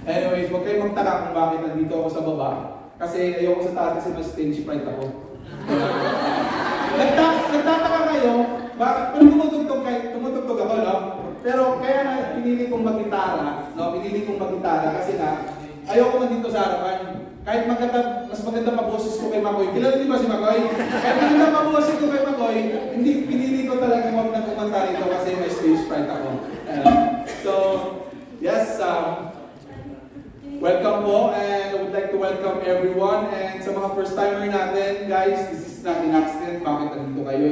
Anyways, huwag kayong magtaka kung bakit nandito ako sa baba. Kasi ayoko sa taas kasi mas stage fright ako. Nagtataka kayo, bakit tumutugtog ako, no? Pero kaya na pinili kong mag-gitara, no? Pinili kong mag-gitara kasi na ayoko nandito sa harapan. Kahit mas maganda maboses ko kay Makoy. Kilala niyo ba si Makoy? Kahit maganda maboses ko kay Makoy, hindi pinili ko talaga huwag na kumanta rito kasi may stage fright ako. So, yes, welcome po, and I would like to welcome everyone. And sa mga first-timer natin, guys, this is not an accident. Bakit nandito kayo?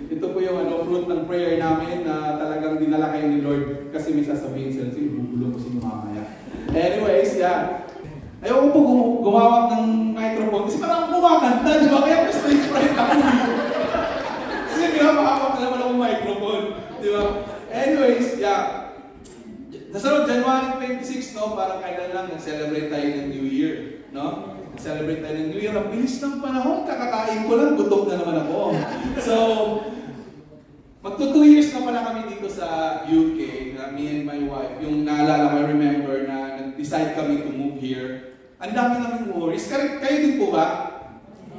Ito po yung fruit ng prayer namin na talagang dinala kayo ni Lord kasi may sasabihin sila. Sige, bubulong ko sa inyo mamaya. Anyways, yeah. Ayoko po gumawak ng microphone kasi parang kumakanta, di ba? Kaya mas stage fright ako. Kasi pinapahawak na naman ako microphone, di ba? Anyways, yeah. Nasa January 26, no? Parang kailan lang nag-celebrate tayo ng New Year, no? Nag-celebrate tayo ng New Year. Ang bilis ng panahon, kakakain ko lang, gutom na naman ako. So, magto 2 years na pala kami dito sa UK, me and my wife. Yung naalala ko, I remember na nag-decide kami to move here. Ang dami naming worries. Kayo din po ba?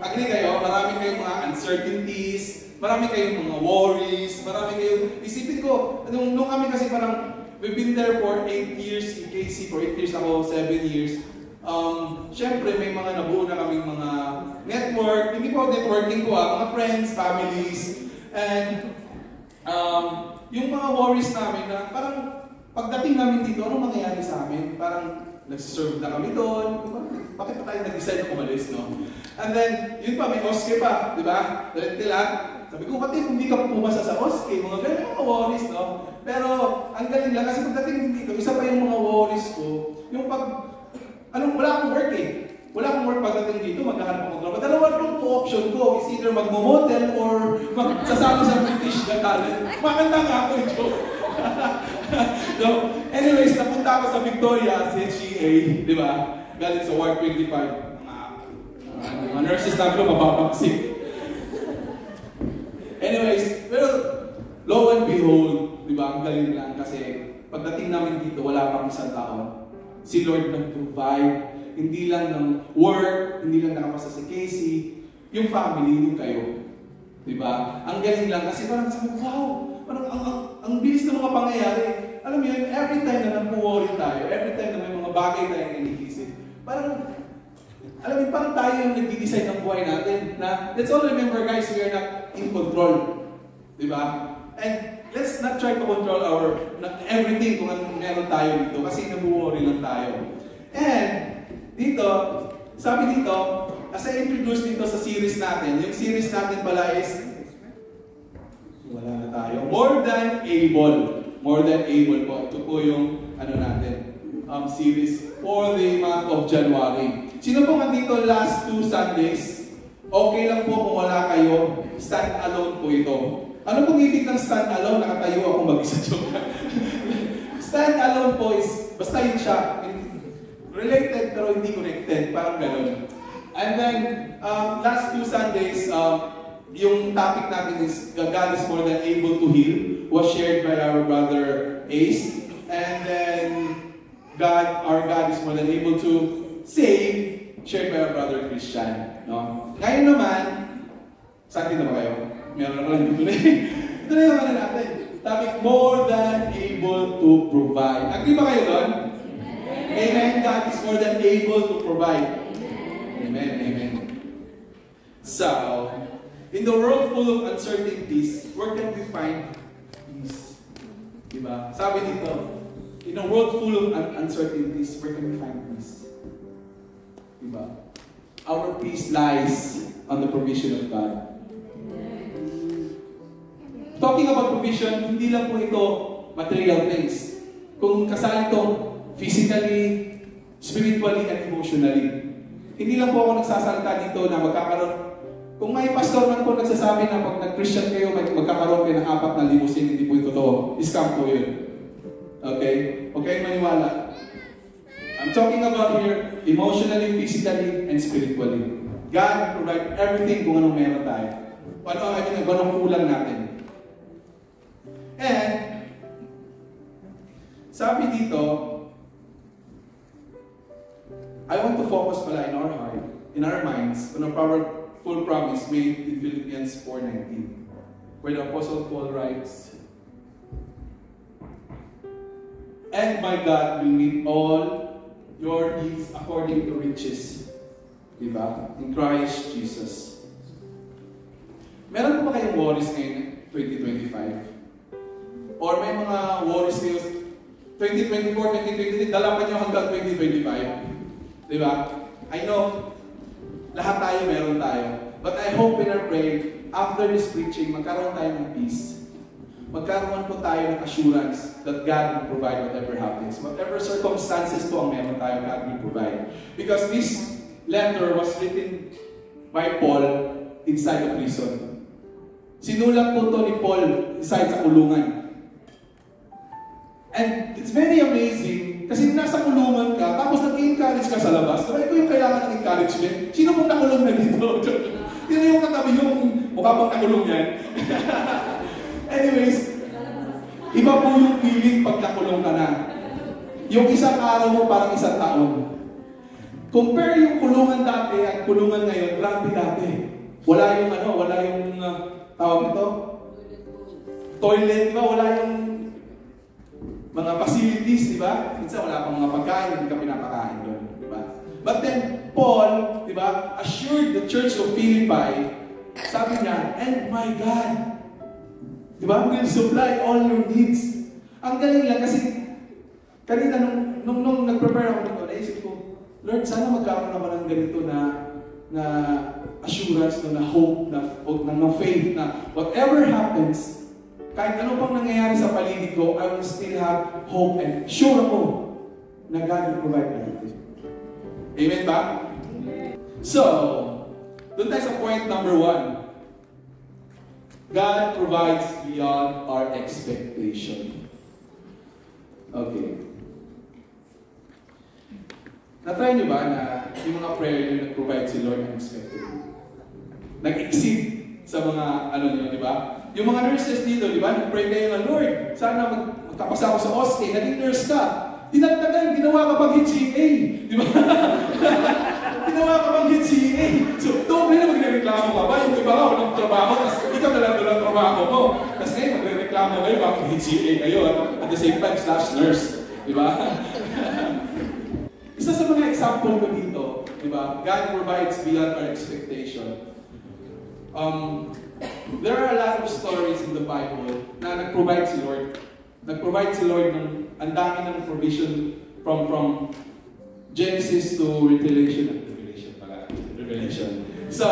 Agree kayo? Marami kayong mga uncertainties, marami kayong mga worries, marami kayong... Isipin ko, nung kami kasi parang we've been there for 8 years in KC, for 8 years ako, 7 years. Siyempre, may mga nabuo na kaming mga network. Hindi po networking ko, mga friends, families. And yung mga worries namin na parang pagdating namin dito, ano mangyayari sa amin? Parang nagsiserve na kami doon. Bakit pa tayo nag-decide na umalis, no? And then, yun pa, may OSCE pa, di ba? Sabi ko, pati kung hindi ka pumasa sa OSCE, mga ganyan mga worries, no? Pero, ang galing lang, kasi pagdating dito, isa pa yung mga worries ko, yung wala akong work eh. Wala akong work pagdating dito, magkahanap akong trabaho. Dalawa lang po option ko, is either mag-motel or magsasama sa British Got Talent. Makanta nga ako yung joke. So, anyways, napunta ako sa Victoria, CHEA, di ba? Galing sa Ward 25. Mga nurses namin ko, mapapaksik. Anyways, pero lo and behold, di ba, ang galing lang kasi pagdating namin dito, wala pang isang taon. Si Lord nag-provide, hindi lang ng work, hindi lang nakapasa si Casey, yung family, yung kayo. Di ba? Ang galing lang kasi parang sabi, wow, parang ang bilis ng mga pangyayari. Alam mo yun, every time na nag-worry tayo, every time na may mga bagay tayong iniisip, parang, alam mo, parang tayo yung nag-decide ng buhay natin na, let's all remember guys, we are not in control. Di ba? And let's not try to control everything kung anong meron tayo dito kasi nag-worry lang tayo. And, dito, sabi dito, as I introduce dito sa series natin, yung series natin pala is, wala na tayo, More Than Able. More Than Able po. Ito po yung, series for the month of January. Sino po nga dito last 2 Sundays? Okay lang po kung wala kayo, stand alone po ito. Ano pong ibig ng stand alone? Nakatayo ako mag-isa joke. Stand alone po is, basta yun siya. Related pero hindi connected, parang gano'n. And then, last 2 Sundays, yung topic natin is God is more than able to heal, was shared by our brother Ace. And then, our God is more than able to save, shared by our brother Christian. No? Ngayon naman, saan din na ba kayo? Meron na lang dito na ito na yung natin. Topic, more than able to provide. Agree ba kayo doon? Amen. God is more than able to provide. Amen. Amen. So, in the world full of uncertainties, where can we find peace? Diba? Sabi dito, in a world full of uncertainties, where can we find peace? Diba? Our peace lies on the provision of God. talking about provision, hindi lang po ito material things. Kung kasali ito physically, spiritually, and emotionally. Hindi lang po ako nagsasalita dito na magkakaroon. Kung may pastor man po nagsasabi na pag nag-Christian kayo, magkakaroon kayo ng 4 na limousine, hindi po ito totoo. Scam po yun. Okay? Huwag kayong maniwala. I'm talking about here emotionally, physically, and spiritually. God will provide everything kung anong meron tayo. Kung anong kulang natin. And, sabi dito, I want to focus pala in our heart, in our minds, on a powerful promise made in Philippians 4:19, where the Apostle Paul writes, "And my God will meet all your needs according to riches." Diba? In Christ Jesus. Meron po ba kayong worries ngayon 2025? Or may mga worries kayo 2024, 2023, dala pa nyo hanggang 2025? Diba? I know, lahat tayo meron tayo. But I hope and I pray, after this preaching, magkaroon tayo ng peace. Magkaroon po tayo ng assurance that God will provide whatever happens. Whatever circumstances po ang meron tayo, God will provide. Because this letter was written by Paul inside the prison. Sinulat po ito ni Paul inside sa kulungan. And it's very amazing kasi nasa kulungan ka, tapos nag-encourage ka sa labas. So, ito yung kailangan ng encouragement. Sino pong nakulong na dito? Sino yung katabi yung mukha pang nakulong yan? Anyways, iba po yung feeling pag nakulong ka na. Yung isang araw mo parang isang taon. Compare yung kulungan dati at kulungan ngayon, grabe dati. Wala yung tawag nito? Toilet, di ba? Wala yung mga facilities, di ba? Minsan wala pang mga pagkain, hindi ka pinapakain doon, di ba? But then, Paul, di ba, assured the church of Philippi, sabi niya, "And my God, di ba, will supply all your needs." Ang galing lang kasi, kanina nung nag-prepare ako nito, naisip ko, Lord, sana magkaroon naman ng ganito na assurance, na hope, na faith, na whatever happens, kahit ano pang nangyayari sa paligid ko, I will still have hope and sure ako na God will provide everything. Amen ba? So, doon tayo sa point number 1. God provides beyond our expectation. Okay. Na-try nyo ba na yung mga prayer nyo nag-provide si Lord unexpectedly? Nag-exceed sa mga nyo, di ba? Yung mga nurses dito, di ba? Nag-pray kayo na, Lord, sana magkapasa ako sa OSCE, naging nurse ka. Dinagdagan, ginawa ka pang HCA. Di ba? Ginawa ka pang HCA. So, doble na magre-reklamo ka ba? Yung iba ka, walang trabaho, tapos ikaw na lang doon trabaho mo. Tapos ngayon, magre-reklamo kayo, bakit HCA kayo, at the same time, /nurse. Di ba? Isa sa mga example ko dito, di ba? God provides beyond our expectation. There are a lot of stories in the Bible na nag-provide si Lord. Nag-provide si Lord ng ang dami ng provision from Genesis to Revelation. So,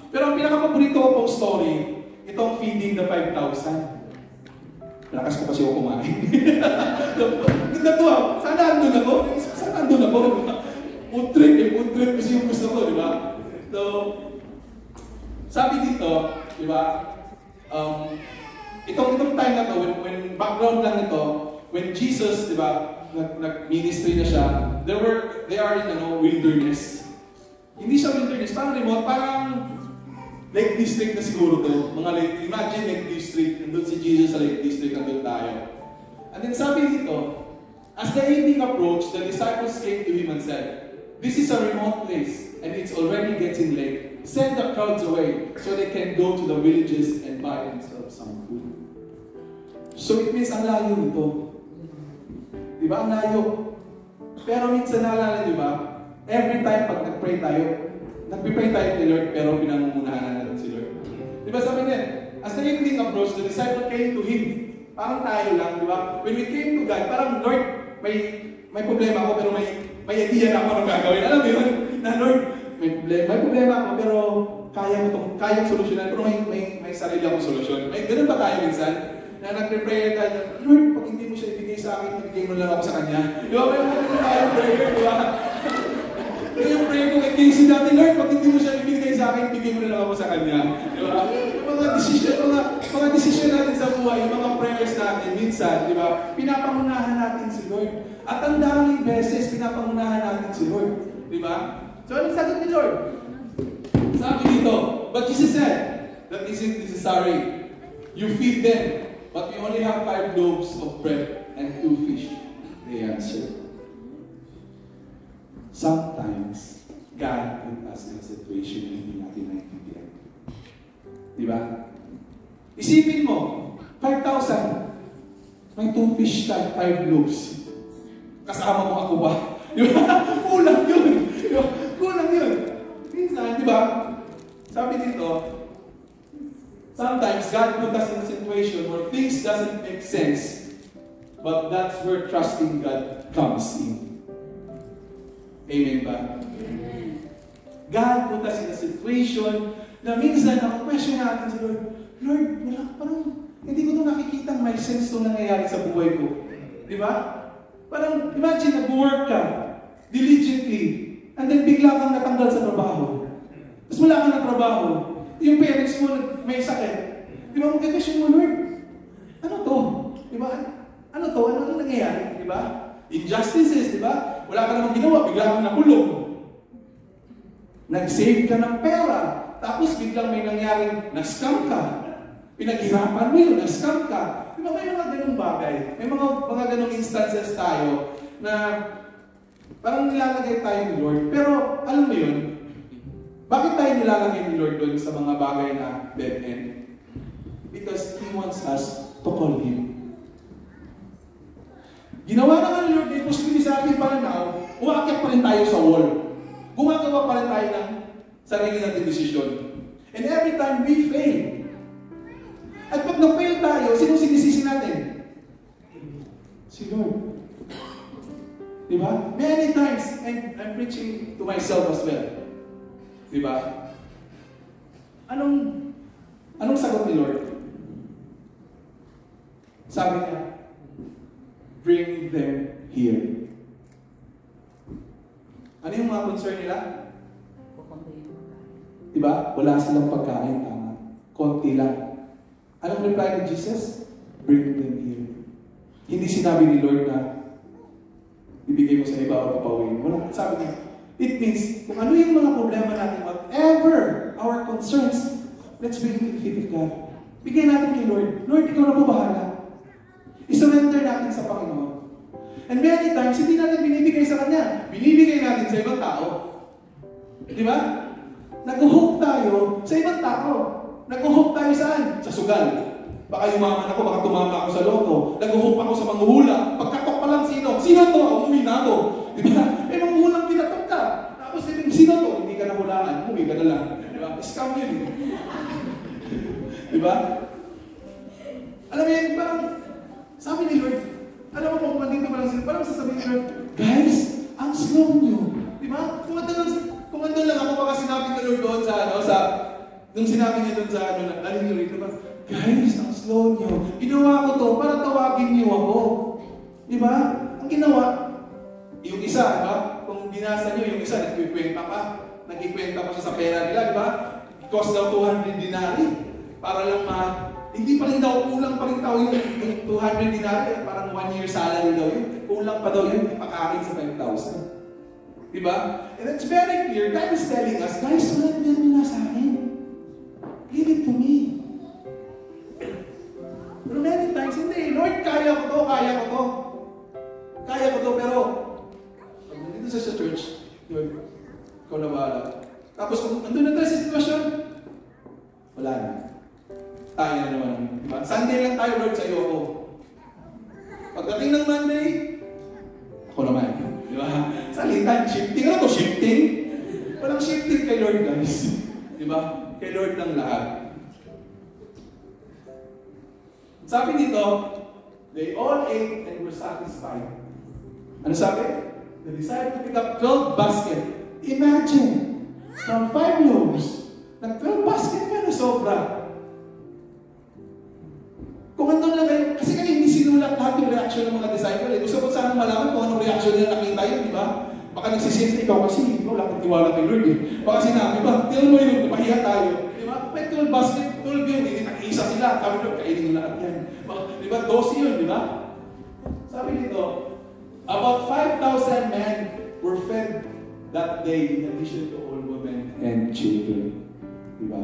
pero ang pinaka-paborito ko pong story, itong feeding the 5,000. Lakas ko kasi ako kumain. Natuwa, sana andun ako. Food trip kasi yung gusto ko, di ba? So, sabi dito, di ba, itong time na to, when background lang ito, when Jesus, di ba, nag-ministry na siya, they are in wilderness. Hindi siya wilderness, parang remote, parang Lake District na siguro to. Imagine Lake District, nandun si Jesus sa Lake District, nandun tayo. And then sabi dito, as the evening approached, the disciples came to him and said, "This is a remote place, and it's already getting late. Send the crowds away, so they can go to the villages and buy themselves some food." So it means ang layo nito. Di ba? Ang layo. Pero minsan naalala, di ba? Every time pag nag-pray tayo kay Lord, pero pinangungunahan natin si Lord. Di ba sabi niya, as the evening approached, the disciple came to him. Parang tayo lang, di ba? When we came to God, parang, Lord, may problema ako, pero may idea na ako ng gagawin. Alam mo yun? Na Lord, may problema ako, pero kaya solusyonan, pero may sarili akong solusyon. Ganun ba tayo minsan? Na nagre-prayer tayo, Lord, pag hindi mo siya ibigay sa akin, ibigay mo lang ako sa Kanya. Di ba? May tayo prayer, di ba? Yung prayer ko kay Casey dati, Lord, pag hindi mo siya ibigay sa akin, ibigay mo lang ako sa Kanya. Di ba? Yung mga desisyon natin sa buhay, yung mga prayers natin, minsan, di ba? Pinapangunahan natin si Lord. At ang daming beses, pinapangunahan natin si Lord. Di ba? So, anong sagot ni Lord? Sabi dito, but Jesus said, that isn't necessary. You feed them. But we only have 5 loaves of bread and 2 fish. They answered. Sometimes, God put us in a situation na hindi natin naiintindihan. Di ba? Isipin mo, 5,000. May 2 fish type 5 loaves. Kasama mo ako ba? Di ba? Kulang yun. Di ba? Kulang yun. Minsan, di ba? Sabi dito, sometimes God put us in a situation where things doesn't make sense, but that's where trusting God comes in. Amen ba? Amen. God put us in a situation na minsan question natin sa Lord, Lord, parang hindi ko ito nakikita may sense ito nangyayari sa buhay ko. Di ba? Parang imagine nag-work ka diligently and then bigla kang natanggal sa trabaho. Tapos wala kang na trabaho. Yung parents mo may sakit. Di ba, mag-question mo, Lord, ano to? Di ba? Ano to? Ano nangyayari? Di ba? Injustices, di ba? Wala ka namang ginawa, bigla kang nakulong. Nag-save ka ng pera, tapos biglang may nangyaring na-scam ka. Pinaghirapan mo yun, na-scam ka. Di ba, may mga ganung bagay? May mga ganung instances tayo na parang nilalagay tayo ni Lord. Pero, alam mo yun, bakit tayo nilalagay ni Lord doon sa mga bagay na dead end? Because He wants us to call Him. Ginawa naman ni Lord, posible sa ating pananaw, umaakit pa rin tayo sa wall. Gumagawa pa rin tayo ng sarili natin desisyon. And every time we fail. At pag na-fail tayo, sino sinisisi natin? Si Lord. Diba? Many times, and I'm preaching to myself as well. Diba? Anong sagot ni Lord? Sabi niya, bring them here. Ano yung mga concern nila? Diba? Wala silang pagkain, tama. Konti lang. Anong reply ni Jesus? Bring them here. Hindi sinabi ni Lord na ibigay mo sa iba o papawin. Wala. Sabi niya, it means, kung ano yung mga problema natin, whatever our concerns, let's bring it to the feet of God. Bigay natin kay Lord. Lord, ikaw na po bahala. I-surrender natin sa Panginoon. And many times, hindi natin binibigay sa Kanya. Binibigay natin sa ibang tao. Di ba? Nag-hook tayo sa ibang tao. Nag-hook tayo saan? Sa sugal. Baka yumaman ako, baka tumama ako sa loto. Nag-hook ako sa manghuhula. Pagkatok pa lang sino? Sino to? Umuwi na ako. Di ba? Manghuhulang pinatok ka. Tapos sino to? Hindi ka nahulaan. Umuwi ka na lang. Di ba? Scam yun. Di ba? Alam mo yan, parang sabi ni Lord, alam mo kung mandito pa lang sila, parang sasabihin ni Lord, guys, ang slow nyo. Di ba? Kung andun lang ako, baka sinabi ni Lord doon nung sinabi niya doon sa alin nyo rin, diba? Guys, ang slow nyo. Ginawa ko to para tawagin niyo ako. Di ba? Ang ginawa, yung isa, diba? Kung binasa niyo, yung isa, nagkikwenta pa. Nagkikwenta pa siya sa pera nila, di ba? Cost daw 200 dinari. Para lang hindi pa rin daw, kulang pa rin daw yung 200 dinari, parang 1 year salary daw yun. Kulang pa daw yun, ipakain sa 5,000. Diba? And it's very clear, God is telling us, guys, wala nyo na sa akin. Give it to me. Pero many times, hindi. Lord, kaya ko to. Kaya ko to, pero dito sa church, Lord, ikaw na bahala. Tapos kung andun na tayo sa sitwasyon, wala na. Tayo na naman. Diba? Sunday lang tayo, Lord, sa iyo ako. Pagdating ng Monday, ako naman. Diba? Salitan, shifting. Ano to? Shifting? Walang shifting kay Lord, guys. Diba? Kay Lord lang lahat. Sabi dito, they all ate and were satisfied. Ano sabi? The disciples picked up 12 baskets. Imagine! From 5 loaves, nag-12 basket pa na sobra. Kung andun lang kayo, kasi kayo hindi sinulat lahat yung reaction ng mga disciple. Gusto ko sana malaman kung anong reaction nila nakita yun, di ba? Baka nagsisense ikaw kasi, wala kang tiwala kay Lord eh. Baka sinabi ba, tiyan mo yun, mahiya tayo. Di ba? May 12 basket, 12 yun, hindi nag-iisa sila. Sabi Lord, kainin mo lahat yan. Di ba? 12 yun, di ba? Sabi dito, about 5,000 men were fed that day in addition to all women and children. Di ba?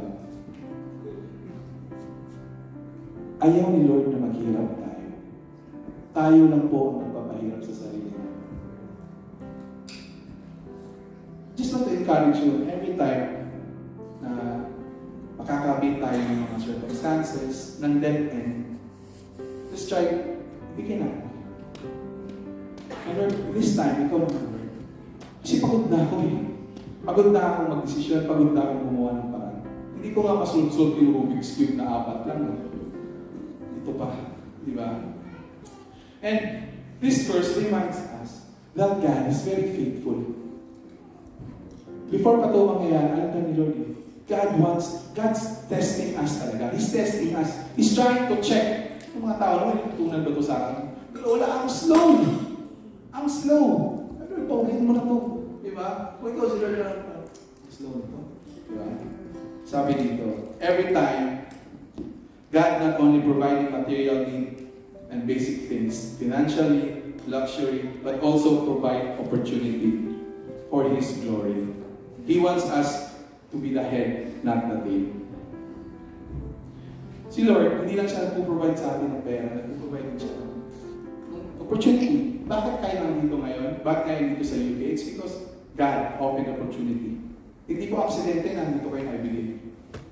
Ayaw ni Lord na maghirap tayo. Tayo lang po ang magpapahirap sa sarili natin. Just want to encourage you every time na makakabit tayo ng mga circumstances, ng dead end, just try, bigyan natin. And Lord, this time, ikaw naman, Lord. Kasi pagod na ako eh. Pagod na akong mag-desisyon, pagod na akong gumawa ng paraan. Hindi ko nga masulsol yung Rubik's Cube na 4 lang. Ito pa, di ba? And this verse reminds us that God is very faithful. Before pa ito mangyayari, alam na ni Lord, God's testing us talaga. He's testing us. He's trying to check. Yung mga tao naman, tutunan ba ito sa akin? Pero wala, I'm slow. I'm slow. Ano, paunin mo na ito. Diba? Kung ikaw sila na, slow na ito. Diba? Sabi dito, every time, God not only providing material need and basic things, financially, luxury, but also provide opportunity for His glory. He wants us to be the head, not the tail. Si Lord, hindi lang siya nagpo-provide sa atin ng pera, nagpo-provide din siya ng opportunity. Bakit kayo nandito ngayon? Bakit kayo nandito sa UK? It's because God opened opportunity. Hindi po aksidente na nandito kayo, I believe.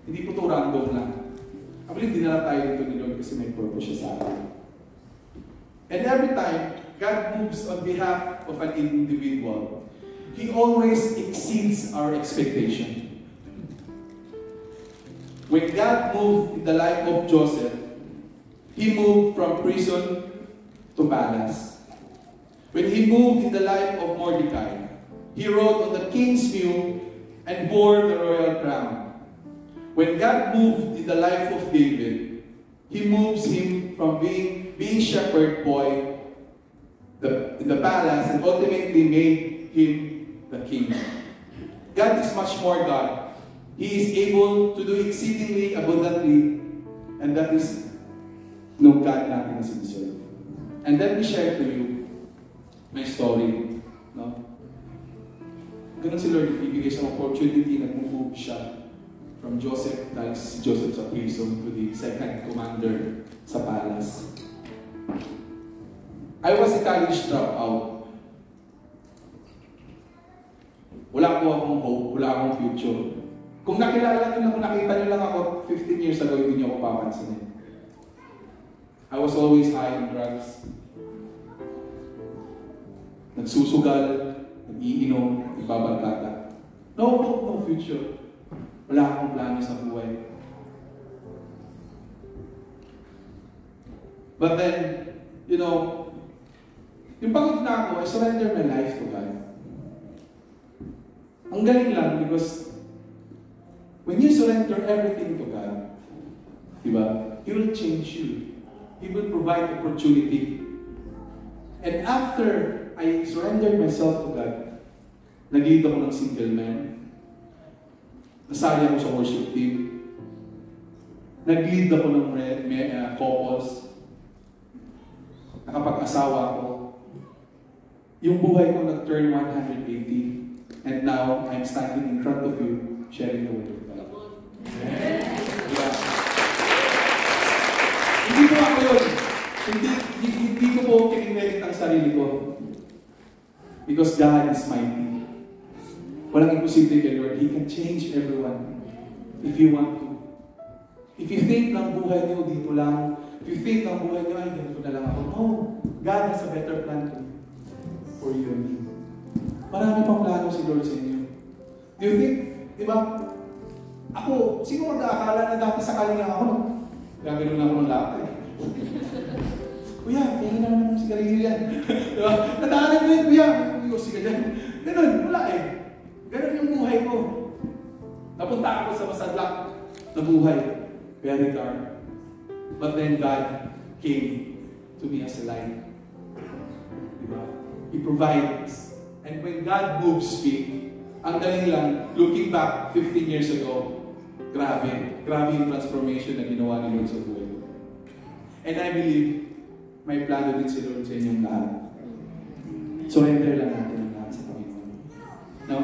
Hindi po ito random lang. I believe dinala tayo dito ni Lord kasi may purpose siya sa atin. And every time God moves on behalf of an individual, He always exceeds our expectation. When God moved in the life of Joseph, He moved from prison to palace. When He moved in the life of Mordecai, He rode on the king's mule and bore the royal crown. When God moved in the life of David, He moves him from being shepherd boy in the palace and ultimately made him the king. God is much more God. He is able to do exceedingly abundantly, and that is no God natin na siniserve. And let me share to you my story. No? Ganun si Lord, ibigay siya opportunity, nag-move siya from Joseph, dahil si Joseph sa prison, to the second commander sa palace. I was a college dropout. Wala po akong hope, wala akong future. Kung nakilala nyo lang, nakita nyo lang ako 15 years ago, hindi nyo ako papansinin. I was always high on drugs. Nagsusugal, nag-iinom, ibabarkada. No hope, no future. Wala akong plano sa buhay. But then, you know, yung pagod na ako, I surrender my life to God. Ang galing lang because when you surrender everything to God, diba, He will change you. He will provide opportunity. And after I surrendered myself to God, nag-lead ako ng single man. Nasali ako sa worship team. Nag-lead ako ng couples. Nakapag-asawa ako. Yung buhay ko nag-turn 180. And now, I'm standing in front of you, sharing the word of God. Diba? Hindi ko ako yun. Hindi ko po kinimerit ang sarili ko. Because God is mighty. Walang imposible kay Lord. He can change everyone if you want to. If you think ng buhay niyo dito lang, if you think ng buhay niyo, ay, ganito na lang ako. No, God has a better plan for you and me. Marami pang plano si Lord sa inyo. Do you think, di ba, ako, sino mag-aakala na dati sakali lang ako, gagano'n lang ako ng lahat eh. Kuya, kaya na naman si Garillo yan. Diba? Nadaanan mo yun, kuya. Sige dyan. Ganun, wala eh. Ganun yung buhay ko. Napunta ako sa masadlak na buhay. Very dark. But then God came to me as a light. Diba? He provides. And when God moves me, ang galing lang, looking back 15 years ago, grabe yung transformation na ginawa ni Lord sa buhay ko. And I believe, may plano din si Lord sa inyong lahat. Surrender lang natin ang lahat sa Panginoon. No?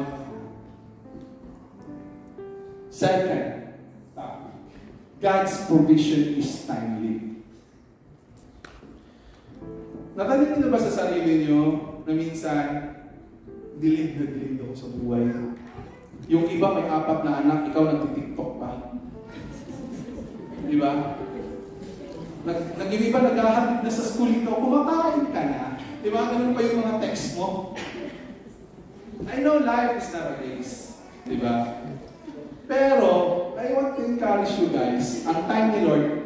Second, God's provision is timely. Natanong niyo na ba sa sarili niyo na minsan, dilig na dilig ako sa buhay? Yung iba may 4 na anak, ikaw nagtitiktok pa. Di ba? Yung iba naghahatid na sa school ikaw, kumakain ka na. Di ba? Ganun pa yung mga text mo. I know life is not a race. Di ba? Pero, I want to encourage you guys, ang time ni Lord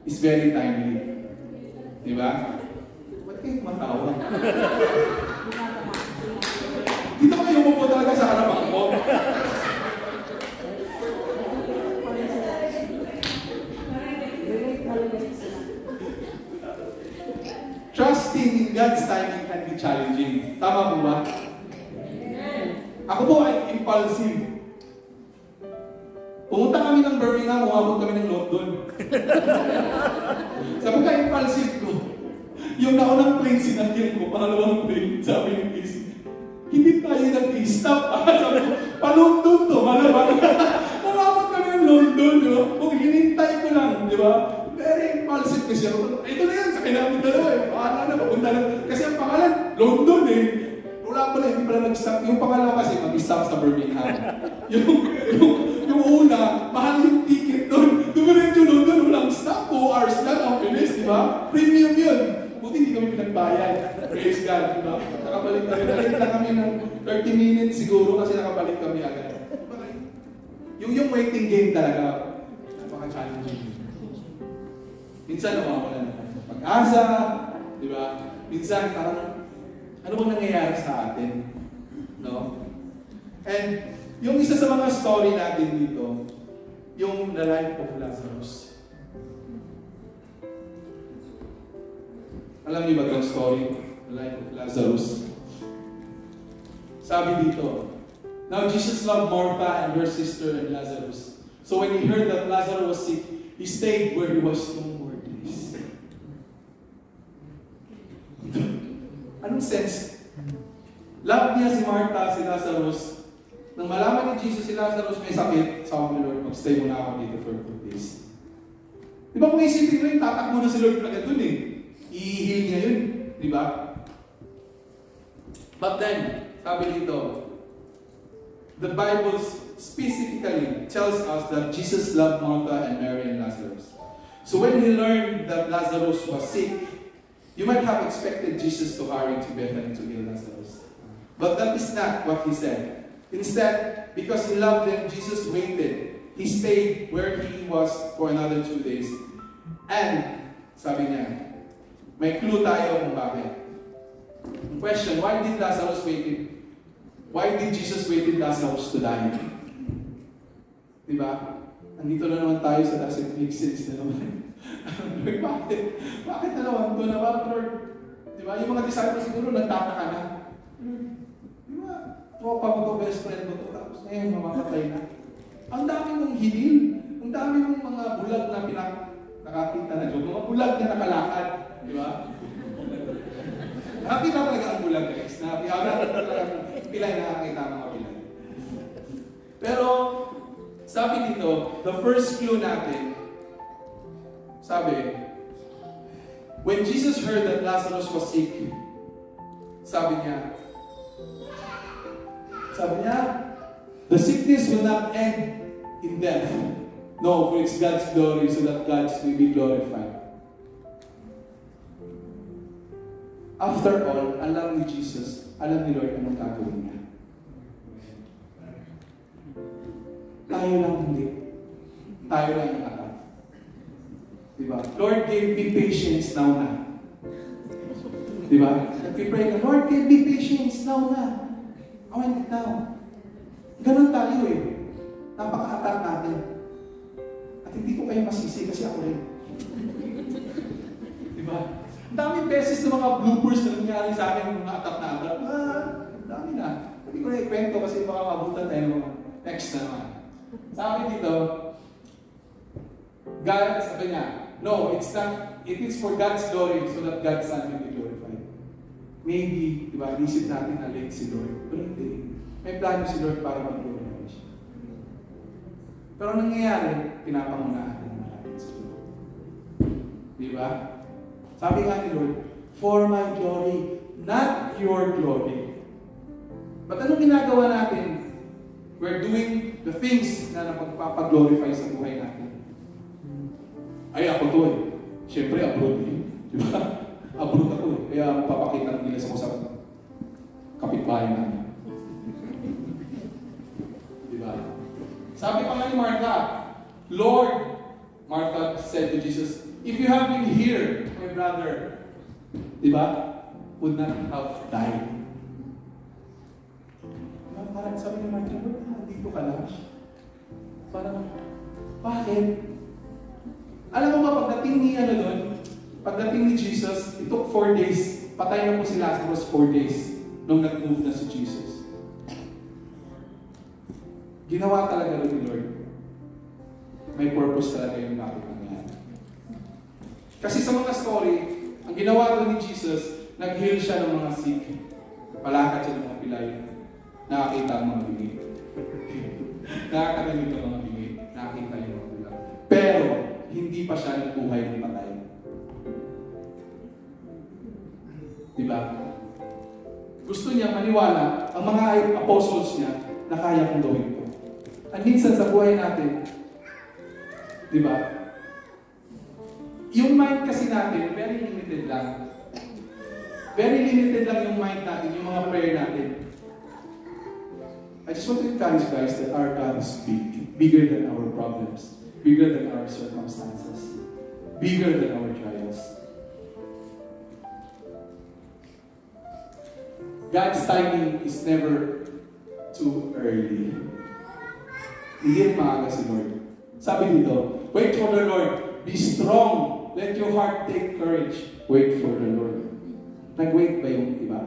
is very timely. Di ba? Ba't kayo matawa? Dito kayo umupo talaga sa harapan ko. Trusting in God's timing can be challenging. Tama po ba? Ako po ay impulsive. Pumunta kami ng Birmingham, umabot kami ng London. Sabi ka, impulsive ko. Yung naunang plane sinakyan ko, pangalawang plane, sabi ng PC, hindi tayo nag-stop. Sabi ko, pa-London to, malabang. Umabot kami ng London, di ba? Kung hinintay ko lang, di ba? Very impulsive kasi ako. Ito na yan, sa kailangan dalawa eh. Paano na, papunta lang. Kasi ang pangalan, London eh. Wala pala, hindi pala nag-stop. Yung pangalawa kasi, mag-stop sa Birmingham. Yung una, mahal yung ticket doon. Dumiretso London, walang stop. 2 hours lang, ang bilis, di ba? Premium yun. Buti hindi kami pinagbayad. Praise God, di ba? Nakabalik kami. Nalit lang kami ng 30 minutes siguro kasi nakabalik kami agad. Yung waiting game talaga, napaka-challenging. Minsan nawawala na tayo pag-asa, di ba? Minsan parang, ano bang nangyayari sa atin? No? And yung isa sa mga story natin dito, yung the life of Lazarus. Alam niyo ba itong story? The life of Lazarus. Sabi dito, now Jesus loved Martha and her sister and Lazarus. So when he heard that Lazarus was sick, he stayed where he was no more days. Anong sense? Love niya si Martha, si Lazarus. Nang malaman ni Jesus si Lazarus may sakit, sabi ni Lord, mag-stay muna ako dito for 2 days. Di ba kung isipin ko yun, tatakbo na si Lord agad dun eh. I-heal niya yun. Di ba? But then, sabi dito, the Bible specifically tells us that Jesus loved Martha and Mary and Lazarus. So when he learned that Lazarus was sick, you might have expected Jesus to hurry to Bethany to heal Lazarus. But that is not what he said. Instead, because he loved them, Jesus waited. He stayed where he was for another 2 days. And, sabi niya, may clue tayo kung bakit. Question, why did Lazarus wait? Why did Jesus wait Lazarus to die? Diba? Andito na naman tayo sa doesn't make sense na naman. Lord, bakit? Bakit na naman ito na ba, Lord? Diba? Yung mga disciples siguro nagtataka na. Diba? Tropa mo to, best friend mo to, tapos ngayon mamamatay na. Ang dami mong hinil. Ang dami mong mga bulag na nakakita na dyan. Mga bulag na nakalakad. Diba? Nakakita talaga ang bulag, guys. Nakakita talaga pilay na nakakita ang mga bulag. Pero, sabi dito, the first clue natin, sabi, when Jesus heard that Lazarus was sick, sabi niya, the sickness will not end in death. No, for it's God's glory so that God will be glorified. After all, alam ni Jesus, alam ni Lord anong gagawin niya. Tayo lang hindi. Tayo lang ang alam. Diba? Lord, give me patience now na. Diba? Nag-pray ka, Lord, give me patience now na. I want it now. Ganun tayo eh. Napaka-atat natin. At hindi ko kayo masisi kasi ako rin. Diba? Ang daming beses na mga bloopers na nangyari sa akin ng mga atat na atat. Dami na. Hindi ko na ikwento kasi baka mabutan tayo ng mga next na naman. Sabi dito, God, sabi niya, no, it's not, it is for God's glory so that God's Son will be glorified. Maybe, di ba, inisip natin na late si Lord. Pero hindi. May plano si Lord para mag-glorify siya. Pero nangyayari, pinapangunahan natin sa Lord. Di ba? Sabi nga ni Lord, for my glory, not your glory. But anong ginagawa natin? We're doing the things na napagpapaglorify sa buhay natin. Ay, ako to eh. Siyempre, abroad eh. Di ba? Abroad ako eh. Kaya papakita ng ilas ako sa kapitbahay namin. Di ba? Sabi pa nga ni Martha, Lord, Martha said to Jesus, if you have been here, my brother, di ba, would not have died. Parang sabi ni Martha, dito ka lang. Parang, bakit? Alam mo ba, pagdating ni pagdating ni Jesus, it took 4 days. Patay na po si Lazarus 4 days nung nag-move na si Jesus. Ginawa talaga ni Lord. May purpose talaga yung bakit nangyari. Kasi sa mga story, ang ginawa doon ni Jesus, nag-heal siya ng mga sick. Palakad siya ng mga pilay. Nakakita ang mga bigay. Nakakarinig ang mga bigay. Nakakita yung mga pilay. Pero, hindi pa siya nagbuhay ng patay. Diba? Gusto niya maniwala ang mga apostles niya na kaya kong gawin ito. At minsan sa buhay natin, diba? Yung mind kasi natin, very limited lang. Very limited lang yung mind natin, yung mga prayer natin. I just want to encourage guys that our God is big. Bigger than our problems. Bigger than our circumstances. Bigger than our trials. God's timing is never too early. Hindi rin maaga si Lord. Sabi dito, wait for the Lord. Be strong. Let your heart take courage. Wait for the Lord. Nag-wait ba yung iba?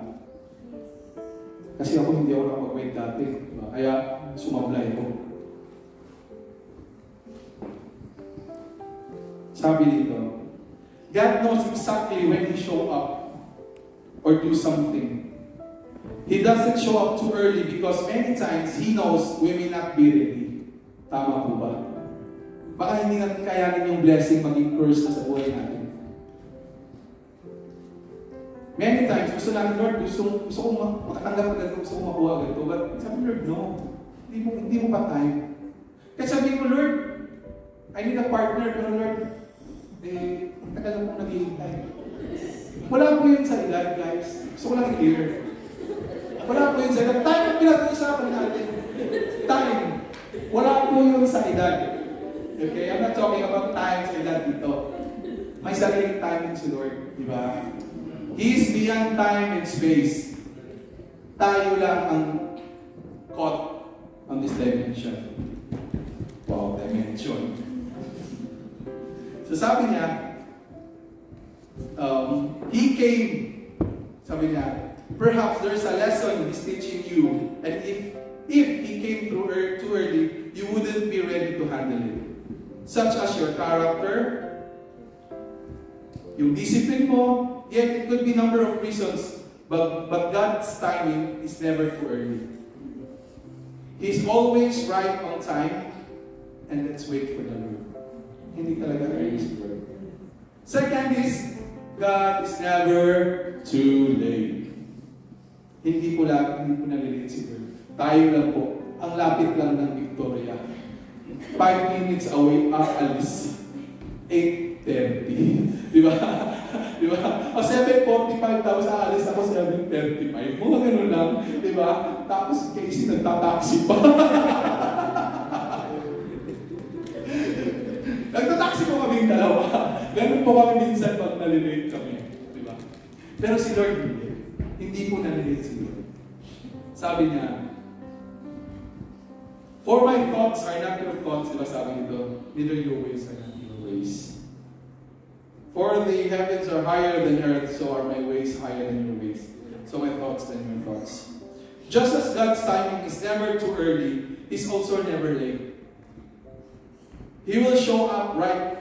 Kasi ako hindi ako nakapag-wait dati. Diba? Kaya sumablay ako. Sabi dito, God knows exactly when He show up or do something. He doesn't show up too early because many times He knows we may not be ready. Tama po ba? Baka hindi natin kayanin yung blessing maging curse na sa buhay natin. Many times, gusto natin, Lord, gusto kong makatanggap agad, gusto kong makuha agad ito. But sabi, Lord, no. Hindi mo pa time. Kasi sabi ko, Lord, I need a partner, pero Lord, ang tagal na pong naghihintay. Wala po yun sa edad, guys. Gusto ko lang i-clear. Wala po yun sa edad. Time ang pinag-uusapan natin. Time. Wala po yun sa edad. Okay? I'm not talking about time sa edad dito. May sariling timing si Lord. Di ba? He is beyond time and space. Tayo lang ang caught on this dimension. Wow, dimension. So sabi niya, He came, sabi niya, perhaps there's a lesson He's teaching you, and if He came too early, you wouldn't be ready to handle it. Such as your character, yung discipline mo, yet it could be a number of reasons, but God's timing is never too early. He's always right on time, and let's wait for the Lord. Hindi talaga early si Lord. Second is, God is never too late. Hindi po nalilate si Lord. Tayo lang po, ang lapit lang ng Victoria. 5 minutes away, alis. 8:30. Di ba? Di ba? O 7:45, tapos aalis ako 7:35. Mga ganun lang. Di ba? Tapos Casey nagtataksi pa. Nagtataksi po kaming dalawa. Ganun po kami minsan pag nalilate kami. Di ba? Pero si Lord hindi. Hindi po nalilate si Lord. Sabi niya, For my thoughts are not your thoughts, diba sabi nito? Neither your ways are not your ways. For the heavens are higher than earth, so are my ways higher than your ways. So my thoughts than your thoughts. Just as God's timing is never too early, He's also never late. He will show up right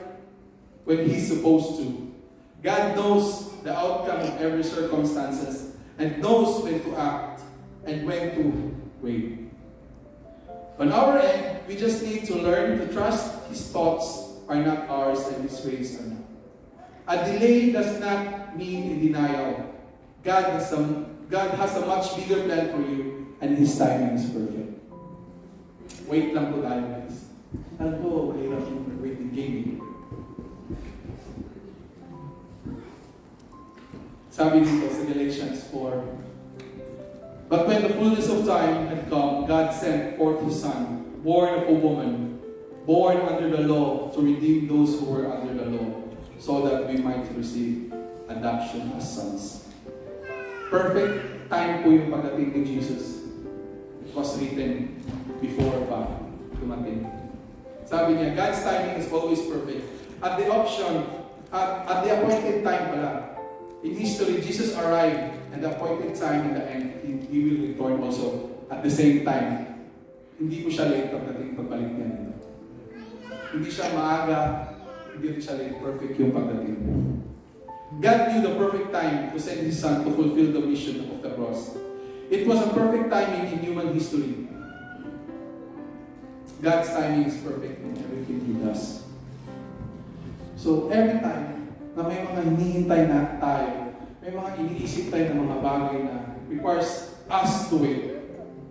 when He's supposed to. God knows the outcome of every circumstances and knows when to act and when to wait. On our end, we just need to learn to trust His thoughts are not ours and His ways are not. A delay does not mean a denial. God has a much bigger plan for you and His timing is perfect. Wait lang po tayo, guys. Alam po, mahirap yung waiting game. Sabi dito sa Galatians 4, but when the fullness of time had come, God sent forth His Son, born of a woman, born under the law, to redeem those who were under the law, so that we might receive adoption as sons. Perfect time po yung pagdating ni Jesus. It was written before pa dumating. Sabi niya, God's timing is always perfect. At the appointed time pala. In history, Jesus arrived at the appointed time in the end. He will return also at the same time. Hindi po siya late pagbalik niya nito. Hindi siya maaga, hindi rin siya late. Perfect yung pagdating. God knew the perfect time to send His Son to fulfill the mission of the cross. It was a perfect timing in human history. God's timing is perfect in everything He does. So every time na may mga hinihintay na tayo, may mga iniisip tayo ng mga bagay na requires us to wait.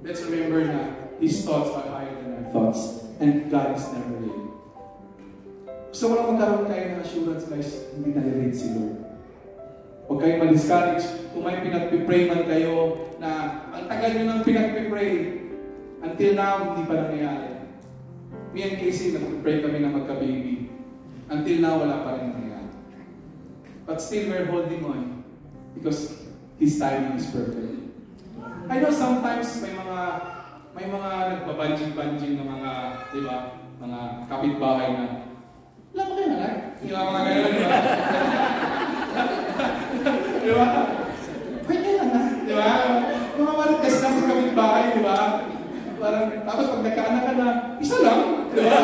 Let's remember na His thoughts are higher than our thoughts. And God is never late. So wala magkaroon kayo ng assurance, guys, hindi nalilate si Lord. Huwag kayong ma-discourage kung may pinagpipray man kayo na ang tagal nyo ng pinagpipray until now, hindi pa nangyayari. Me and Casey, nagpipray kami na magka-baby. Until now, wala pa rin nangyayari. But still, we're holding on because His timing is perfect. I know sometimes may mga nagbabanjing-banjing na mga, di ba, mga kapitbahay na, wala mo kayo na, di ba, mga ganyan, di ba? Di ba? Pwede lang na, di ba? Mga marites lang sa kapitbahay, di ba? Parang, tapos pag nagkaanak ka na, isa lang, di ba?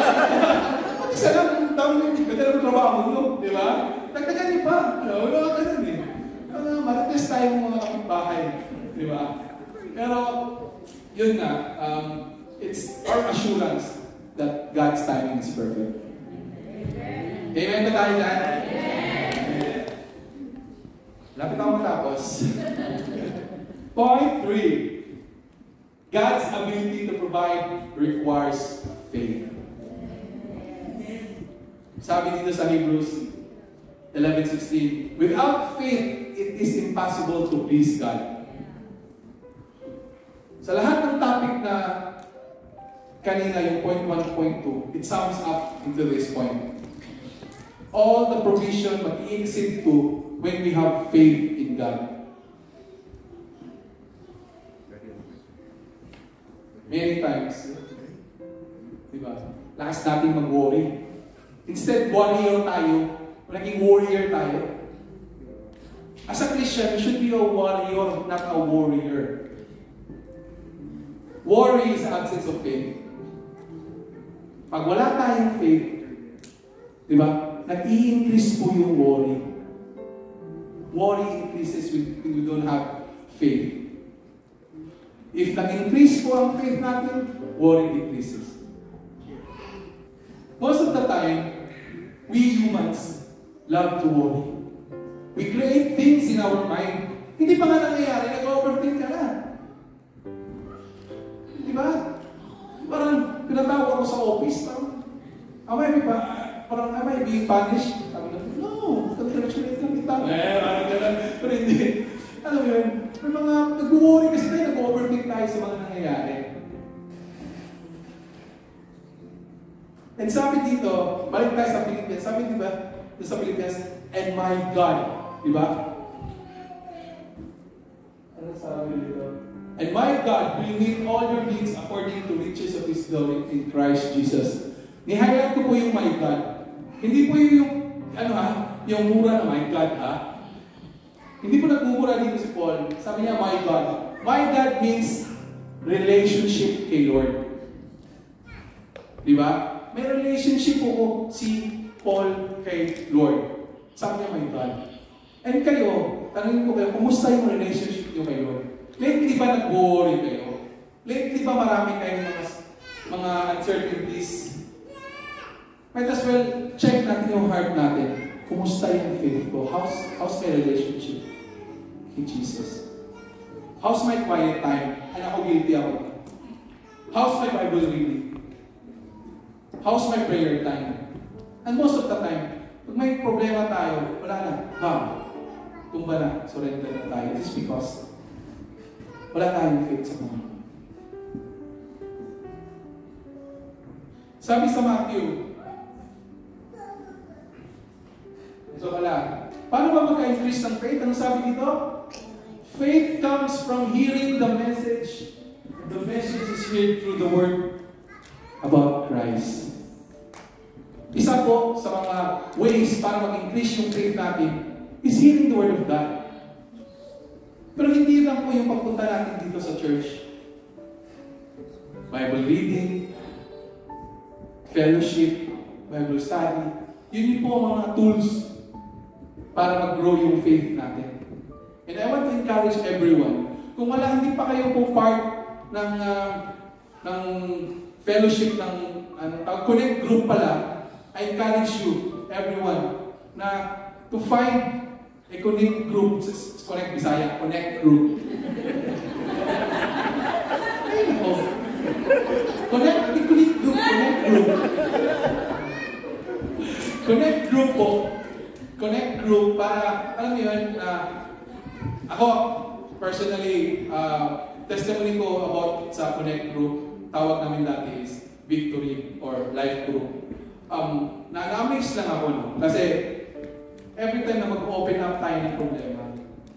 Isa lang, ganda na trabaho mo, di ba? Nagdagan niyo pa, wala ka ganun eh. Marites tayo mga kapitbahay, di ba? Pero, yun nga, it's our assurance that God's timing is perfect. Amen ba tayo dyan? Amen. Lapit ako matapos. Point 3. God's ability to provide requires faith. Sabi dito sa Hebrews 11:16, without faith, it is impossible to please God. Sa lahat ng topic na kanina, yung point 1, point 2, it sums up into this point. All the provision mag-i-exceed to when we have faith in God. Many times, diba? Lakas natin mag-worry. Instead, warrior tayo, naging warrior tayo. As a Christian, you should be a warrior, not a warrior. Worry is the absence of faith. Pag wala tayong faith, di ba, nag-i-increase po yung worry. Worry increases when we don't have faith. If nag-increase po ang faith natin, worry decreases. Most of the time, we humans love to worry. We create things in our mind. Hindi pa nga nangyayari, nag-overthink ka na. Diba? Parang pinatawag ako sa office, am I being punished? Sabi na, no, congratulate lang kita. Parang gano'n. Pero hindi. Alam mo yun, may mga nag-worry kasi tayo, nag-overthink tayo sa mga nangyayari. And sabi dito, balik tayo sa Philippians, sabi diba, sa Philippians, and my God, diba? Ano sabi dito? And my God will meet all your needs according to riches of His glory in Christ Jesus. Ni-highlight ko po yung my God. Hindi po yung, yung mura na my God, ha? Hindi po nagmumura dito si Paul. Sabi niya, my God. My God means relationship kay Lord. Di ba? May relationship po si Paul kay Lord. Sabi niya, my God. And kayo, tanongin ko kayo, kumusta yung relationship niyo kay Lord? Lately ba nag-worry kayo? Lately ba marami kayong mga uncertainties? Might as well check natin yung heart natin. Kumusta yung faith ko? How's my relationship kay Jesus? How's my quiet time? Ako guilty ako. How's my Bible reading? How's my prayer time? And most of the time, pag may problema tayo, wala na. Tumba na, surrender na tayo. This is because wala tayong faith sa Panginoon. Sabi sa Matthew, paano ba magka-increase ng faith? Ano sabi dito? Faith comes from hearing the message. The message is heard through the word about Christ. Isa po sa mga ways para mag-increase yung faith natin is hearing the word of God. Pero hindi lang po yung pagpunta natin dito sa church. Bible reading, fellowship, Bible study. Yun po ang mga tools para mag-grow yung faith natin. And I want to encourage everyone. Kung hindi pa kayo po part ng fellowship, ng connect group pala, I encourage you, everyone, na to find a connect group. Connect Bisaya, connect group. Connect group. Connect group po. Connect group para, alam mo yun, ako, personally, testimony ko about sa connect group, tawag namin dati is Victory or Life Group. Na-amaze lang ako, no? Kasi, every time na mag-open up tayo ng problema,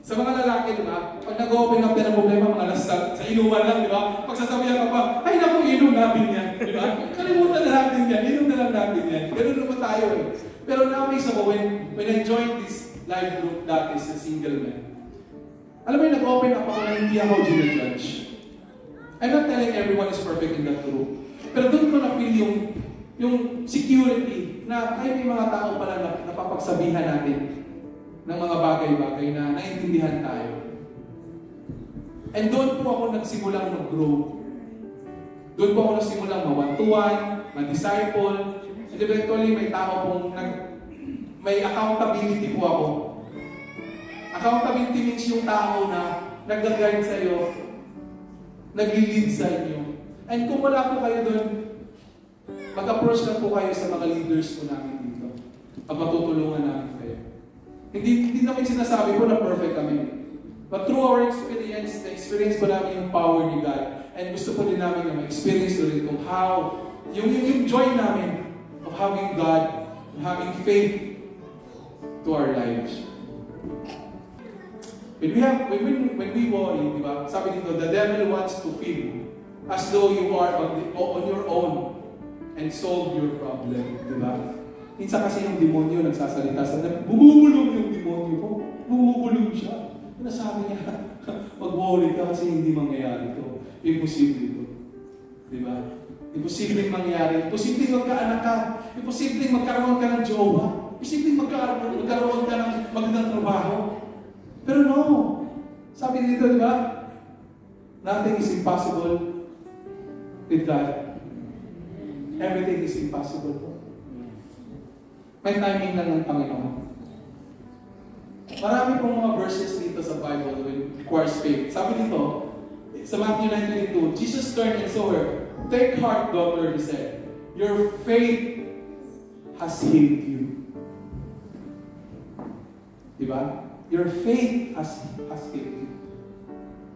sa mga lalaki, di ba? Pag nag-open up tayo ng problema, mga sa inuman lang, di ba? Pagsasabihan ka pa, ay naku, inom natin yan, di ba? Kalimutan na natin yan, inom na lang natin yan. Ganun naman tayo eh. Pero na-amaze ako when I joined this live group dati sa single man. Alam mo yung nag-open up ako na hindi ako ginajudge. I'm not telling everyone is perfect in that group. Pero doon ko na-feel yung security na ay may mga tao pala na napapagsabihan natin ng mga bagay-bagay na naiintindihan tayo. And doon po ako nagsimulang mag-grow. Doon po ako nagsimulang ma-one-to-one, ma-disciple, and eventually may tao pong may accountability po ako. Accountability means yung tao na nag-guide sa iyo, nag-lead sa inyo. And kung wala po kayo doon, mag-approach lang po kayo sa mga leaders po namin dito. Pag matutulungan namin kayo. Hindi namin sinasabi po na perfect kami. But through our experience, na-experience po namin yung power ni God. And gusto po din namin na ma-experience rin kung how, yung joy namin of having God, and having faith to our lives. When we worry, di ba? Sabi dito, the devil wants to feel as though you are on your own and solve your problem, di ba? Minsan kasi yung demonyo nagsasalita sa bumubulong yung demonyo po. Bumubulong siya. Nasabi niya, mag-worry ka kasi hindi mangyayari ito. Imposible ito. Di ba? Imposibleng mangyari. Imposibleng magkaanak ka. Imposibleng magkaroon ka ng jowa. Imposibleng magkaroon ka ng magandang trabaho. Pero no. Sabi dito, di ba? Nothing is impossible with God. Everything is impossible po. May timing lang ng Panginoon. Marami pong mga verses dito sa Bible that requires faith. Sabi dito, sa Matthew 19:2, Jesus turned and saw her. Take heart, daughter, he said. Your faith has healed you. Diba? Your faith has healed you.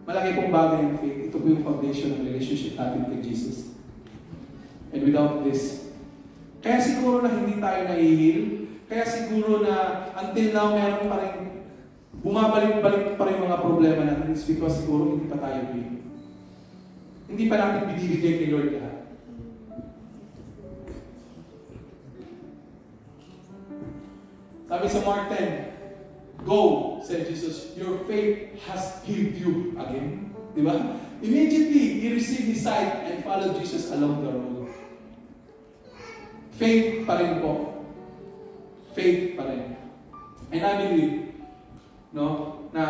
Malaki pong bagay yung faith. Ito po yung foundation ng relationship natin kay Jesus. And without this, kaya siguro na hindi tayo nai-heal, kaya siguro na until now meron pa rin bumabalik-balik pa rin mga problema natin is because siguro hindi pa tayo heal. Hindi pa natin binibigay kay Lord lahat. Sabi sa Mark 10, "Go," said Jesus, "your faith has healed you." Again, di ba? Immediately, he received his sight and followed Jesus along the road. Faith pa rin po. Faith pa rin. And I believe, no, na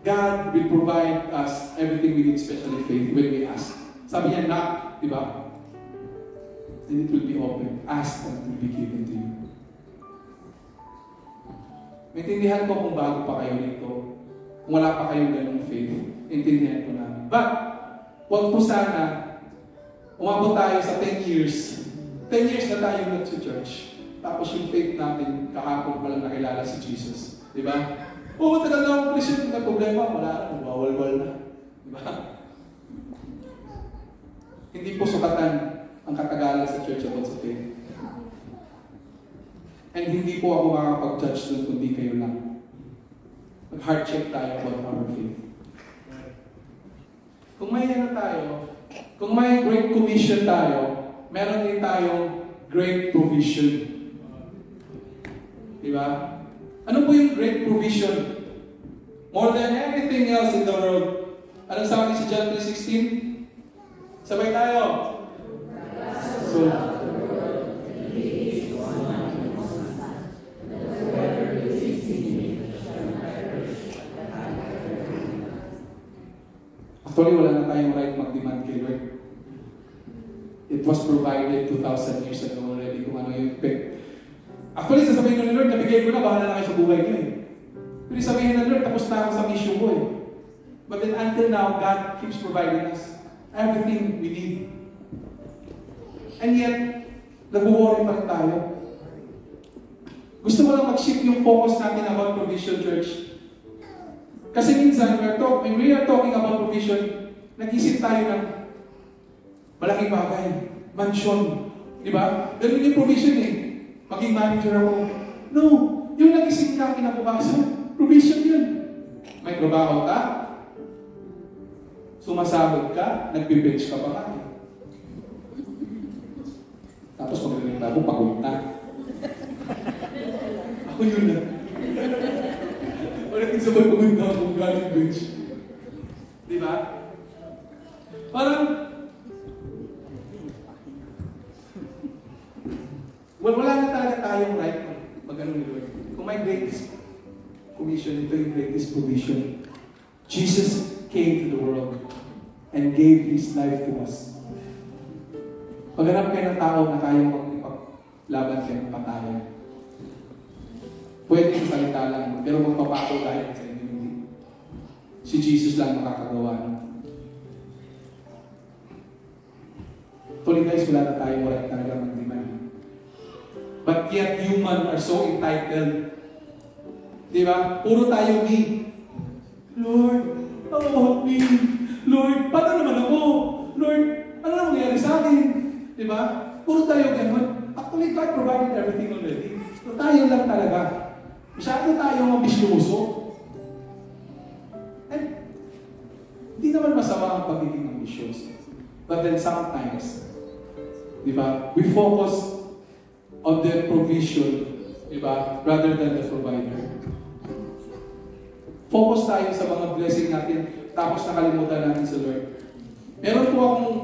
God will provide us everything we need, especially faith, when we ask. Sabi niya, knock, di ba? Then it will be open. Ask and it will be given to you. Maintindihan ko kung bago pa kayo dito, kung wala pa kayong ganong faith, intindihan ko namin. But, huwag po sana, umabot tayo sa 10 years. 10 years na tayo nag-church. Tapos yung faith natin, kahapon pa lang nakilala si Jesus. Di ba? Oo, matagal na akong Christian, may problema, wala na, wawal-wal na. Di ba? Hindi po sukatan ang katagalan sa church about sa faith. And hindi po ako makakapag-judge doon kundi kayo lang. Mag-heart check tayo about our faith. Kung may ano tayo, kung may great commission tayo, meron din tayong great provision. Diba? Ano po yung great provision? More than anything else in the world. Anong sabi si John 3:16? Sabay tayo. So, actually, wala na tayong right mag-demand kay Lord. It was provided 2,000 years ago already kung ano yung pick. Actually, sasabihin ni Lord, nabigay ko na, bahala na kayo sa buhay niyo eh. Pero sabihin na Lord, tapos na ako sa mission ko eh. But then until now, God keeps providing us everything we need. And yet, nag-worry pa rin tayo. Gusto mo lang mag-shift yung focus natin about provision, church. Kasi minsan, when we are talking about provision, nag-isip tayo ng malaking bagay, mansion, di ba? Ganun yung provision eh. Maging manager ako. No, yung nag-isip ka kinabukasan, provision yun. May trabaho ka, sumasahod ka, nagbe-bench ka pa nga. Tapos pag nagtago, pagod na. Ako yun na. Wala din sabay pagod na akong galing bench. Di ba? Parang, wala na talaga tayong right mag-ano ni Lord. Kung may greatest commission, ito yung greatest provision. Jesus came to the world and gave His life to us. Paghanap kayo ng tao na kayang magpaglaban kayo ng patayan. Pwede sa salita lang, pero magpapako dahil sa inyo hindi. Si Jesus lang makakagawa. Tuloy guys, wala na tayong right talaga mag-demand. But yet, human are so entitled. Di ba? Puro tayo me. Lord, help me. Lord, paano naman ako? Lord, ano na mangyari sa akin? Di ba? Puro tayo ganun. Actually, God provided everything already. So, tayo lang talaga. Masyado tayong ambisyoso. And, hindi naman masama ang pagiging ambisyoso. But then sometimes, di ba, we focus on the provision, diba? Rather than the provider. Focus tayo sa mga blessing natin, tapos nakalimutan natin sa Lord. Meron po akong,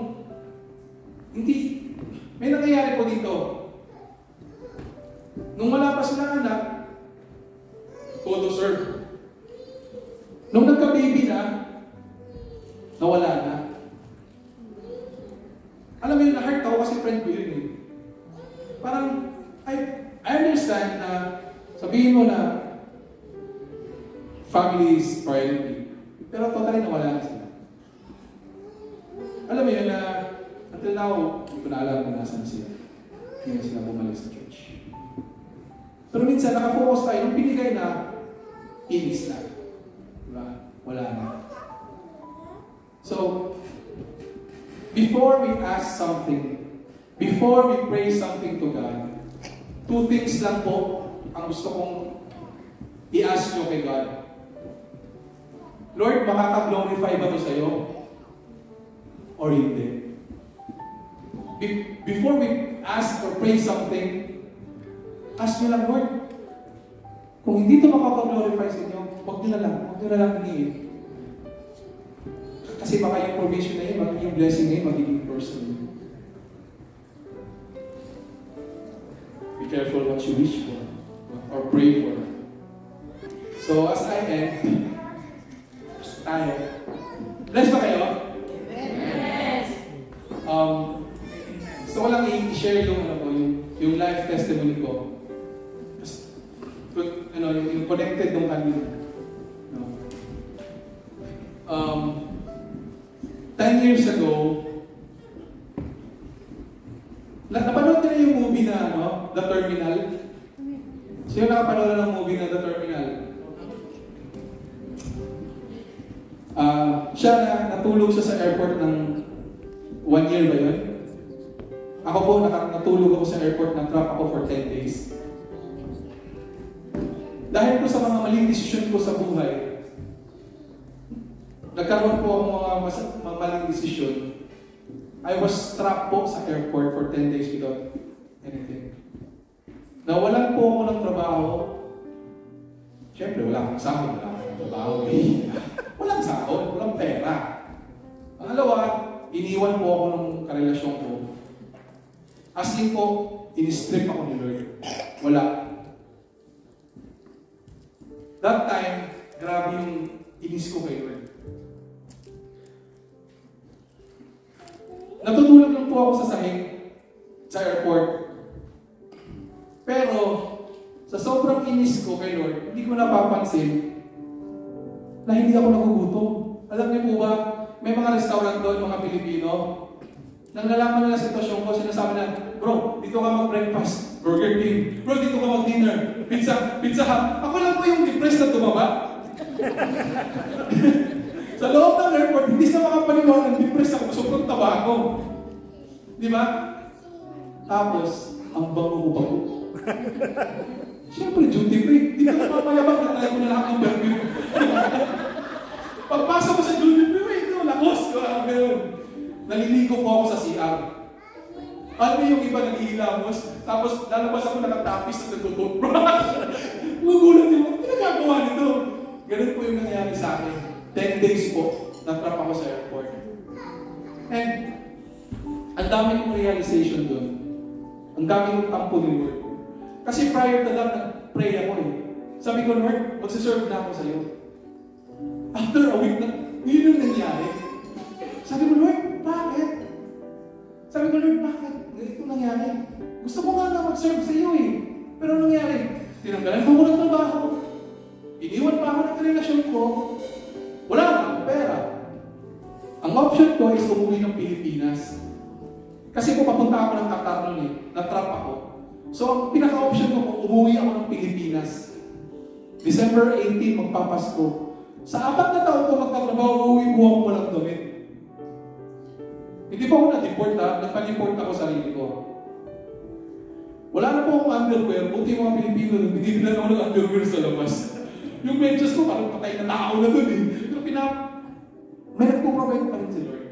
may nangyayari po dito. Nung wala pa silang anak, todo serve. Nung nagka-baby na, nawala na. Alam mo yun, na-hurt ako kasi friend ko yun eh. Parang, I understand na sabihin mo na family is priority. Pero totally nawala na sila. Alam mo yun na until now, hindi ko na alam kung nasan sila. Hindi na sila bumalik sa church. Pero minsan, nakafocus tayo. Nung binigay na, inis na. Diba? Wala na. So, before we ask something, before we pray something to God, two things lang po ang gusto kong i-ask nyo kay God. Lord, makaka-glorify ba ito sa'yo? or hindi? Before we ask or pray something, ask nyo lang, Lord, kung hindi ito makapag-glorify sa inyo, huwag nyo na lang hinihin. Kasi baka yung provision na yun, yung blessing na yun, magiging personal. Be careful what you wish for or pray for. So as I end, tayo. Bless ba kayo? Yes! Gusto ko lang i-share yung life testimony ko. Yung connected nung kanina. 10 years ago, napanood na yung movie na The Terminal? Sino nakapanood na ng movie na The Terminal? Siya natulog siya sa airport ng 1 year ba yun? Ako po, natulog ako sa airport, nag-trap ako for 10 days. Dahil po sa mga maling desisyon ko sa buhay, nagkaroon po ako mga maling desisyon. I was trapped po sa airport for 10 days without anything. Nawalan po ako ng trabaho. Siyempre, wala akong sahod, wala akong trabaho. Walang sahod, walang pera. Pangalawa, iniwan po ako ng karelasyon ko. As in po, in-strip ako ni Lord. Wala. That time, grabe yung inis ko kay Lord. Natutulog lang po ako sa sahig, sa airport. Pero, sa sobrang inis ko kay Lord, hindi ko napapansin na hindi ako nagugutom. Alam niyo po ba, may mga restaurant doon, mga Pilipino, nang nalaman nila sitwasyon ko, sinasabi na, bro, dito ka mag-breakfast, Burger King. Bro, dito ka mag-dinner, Pizza Hut. Ako lang po yung depressed na tumaba. Sa loob ng airport, hindi na makapaniwala ng depressed ako, sobrang taba ako. Di ba? Tapos, ang bango ko bago. Siyempre, duty free. Di ka napamayabang na tayo ko na lahat ng burger. Pagpasok ko sa duty free, wait, lakos. Naliligo po ako sa CR. Alam mo yung iba nag-iilamos, tapos lalabas ako nakatapis at nagtututbrush. Gugulat yung mga, pinagagawa nito. Ganun po yung nangyari sa akin. 10 days po, natrap ako sa airport. And, ang dami kong realization doon. Ang dami kong tampo ni Lord. Kasi prior to that, nag-pray ako eh. Sabi ko, Lord, magsiserve na ako sa'yo. After a week, yun yung nangyari. Sabi ko, Lord, bakit? Sabi ko, Lord, bakit? Ito nangyari. Gusto ko nga na mag-serve sa iyo eh. Pero anong nangyari? Tinanggalan ko ng trabaho. Iniwan pa ako ng relasyon ko. Wala na akong pera. Ang option ko is umuwi ng Pilipinas. Kasi kung papunta ako ng Qatar noon eh, na-trap ako. So ang pinaka-option ko kung umuwi ako ng Pilipinas. December 18, magpapasko. Sa 4 na taon ko magtatrabaho, uuwi ko ako walang damit. Hindi po ako na-deport ha, nagpa-deport ako sa sarili ko. Wala na po akong underwear, buti yung mga Pilipino, binibilan ako ng underwear sa labas. Yung medyas ko, parang patay na tao na dun eh. Pero may nagpo-provide pa rin si Lord.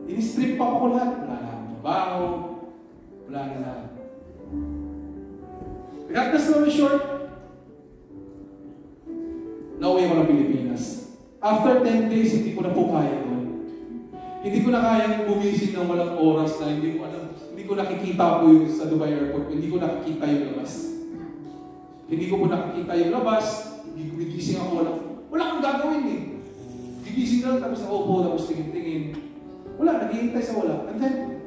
In-strip pa ako lahat. Wala na akong trabaho. Wala na lahat. Cut the story short, nauwi ako ng Pilipinas. After 10 days, hindi ko na po kaya doon. Hindi ko na kayang gumising ng walang oras na hindi ko nakikita po yung sa Dubai Airport, hindi ko nakikita yung labas. Hindi ko po nakikita yung labas, gigising ako, wala akong gagawin eh. Gigising na lang, tapos ako po, tapos tingin-tingin. Wala, naghihintay sa wala. And then,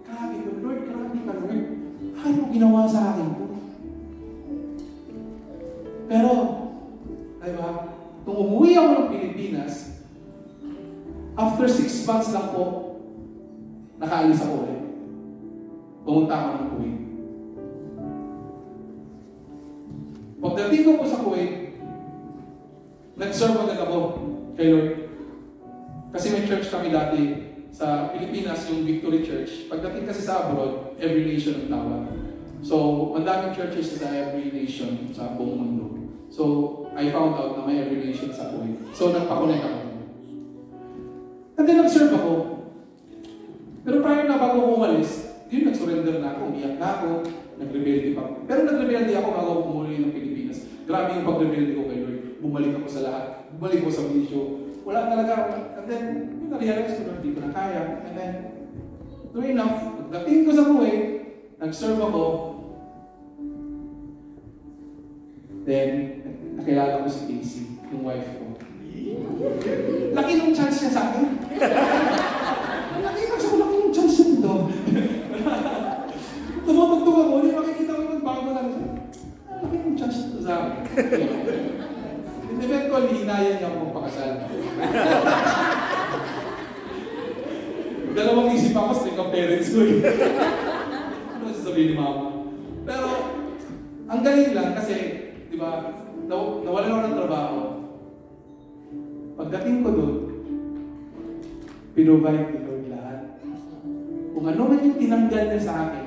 grabe ka, Lord, grabe ka, Lord. Ay mo ginawa sa akin po. Pero, diba, nung umuwi ako ng Pilipinas, after 6 months lang po, nakaalis ako ulit. Pumunta ako ng Kuwait. Pagdating ko po sa Kuwait, nag-serve agad ako kay Lord. Kasi may church kami dati sa Pilipinas, yung Victory Church. Pagdating kasi sa abroad, every nation ang tawag. So, ang daming churches sa every nation sa buong mundo. So, I found out na may every nation sa Kuwait. So, nagpa-connect ako. And then nag-serve ako. Pero prior na bago ako umalis, yun, nag-surrender na ako, umiyak na ako, nag-rebelde pa ako. Pero nag-rebelde ako bago ako umuwi ng Pilipinas. Grabe yung pag-rebelde ko kay Lord. Bumalik ako sa lahat. Bumalik ako sa video. Wala talaga ako. And then, na-realize ko, Lord, di ko na kaya. And then, true enough, pagdating ko sa buhay, nag-serve ako. Then, nakilala ko si Casey, yung wife ko. Laki nung chance niya sa akin. Nakita ko laki nung chance niya dito. Tumutugtog ako, hindi makikita ko yung bago lang siya. Laki nung chance nito sa akin. And eventually, hinaya niya ako magpakasal. Dalawang isip ako, strict ang parents ko eh. Ano sasabihin ni mama? Pero, ang galing lang kasi, di ba, nawalan ako ng trabaho. Pagdating ko doon, pinrovide ni Lord lahat. Kung ano man yung tinanggal niya sa akin,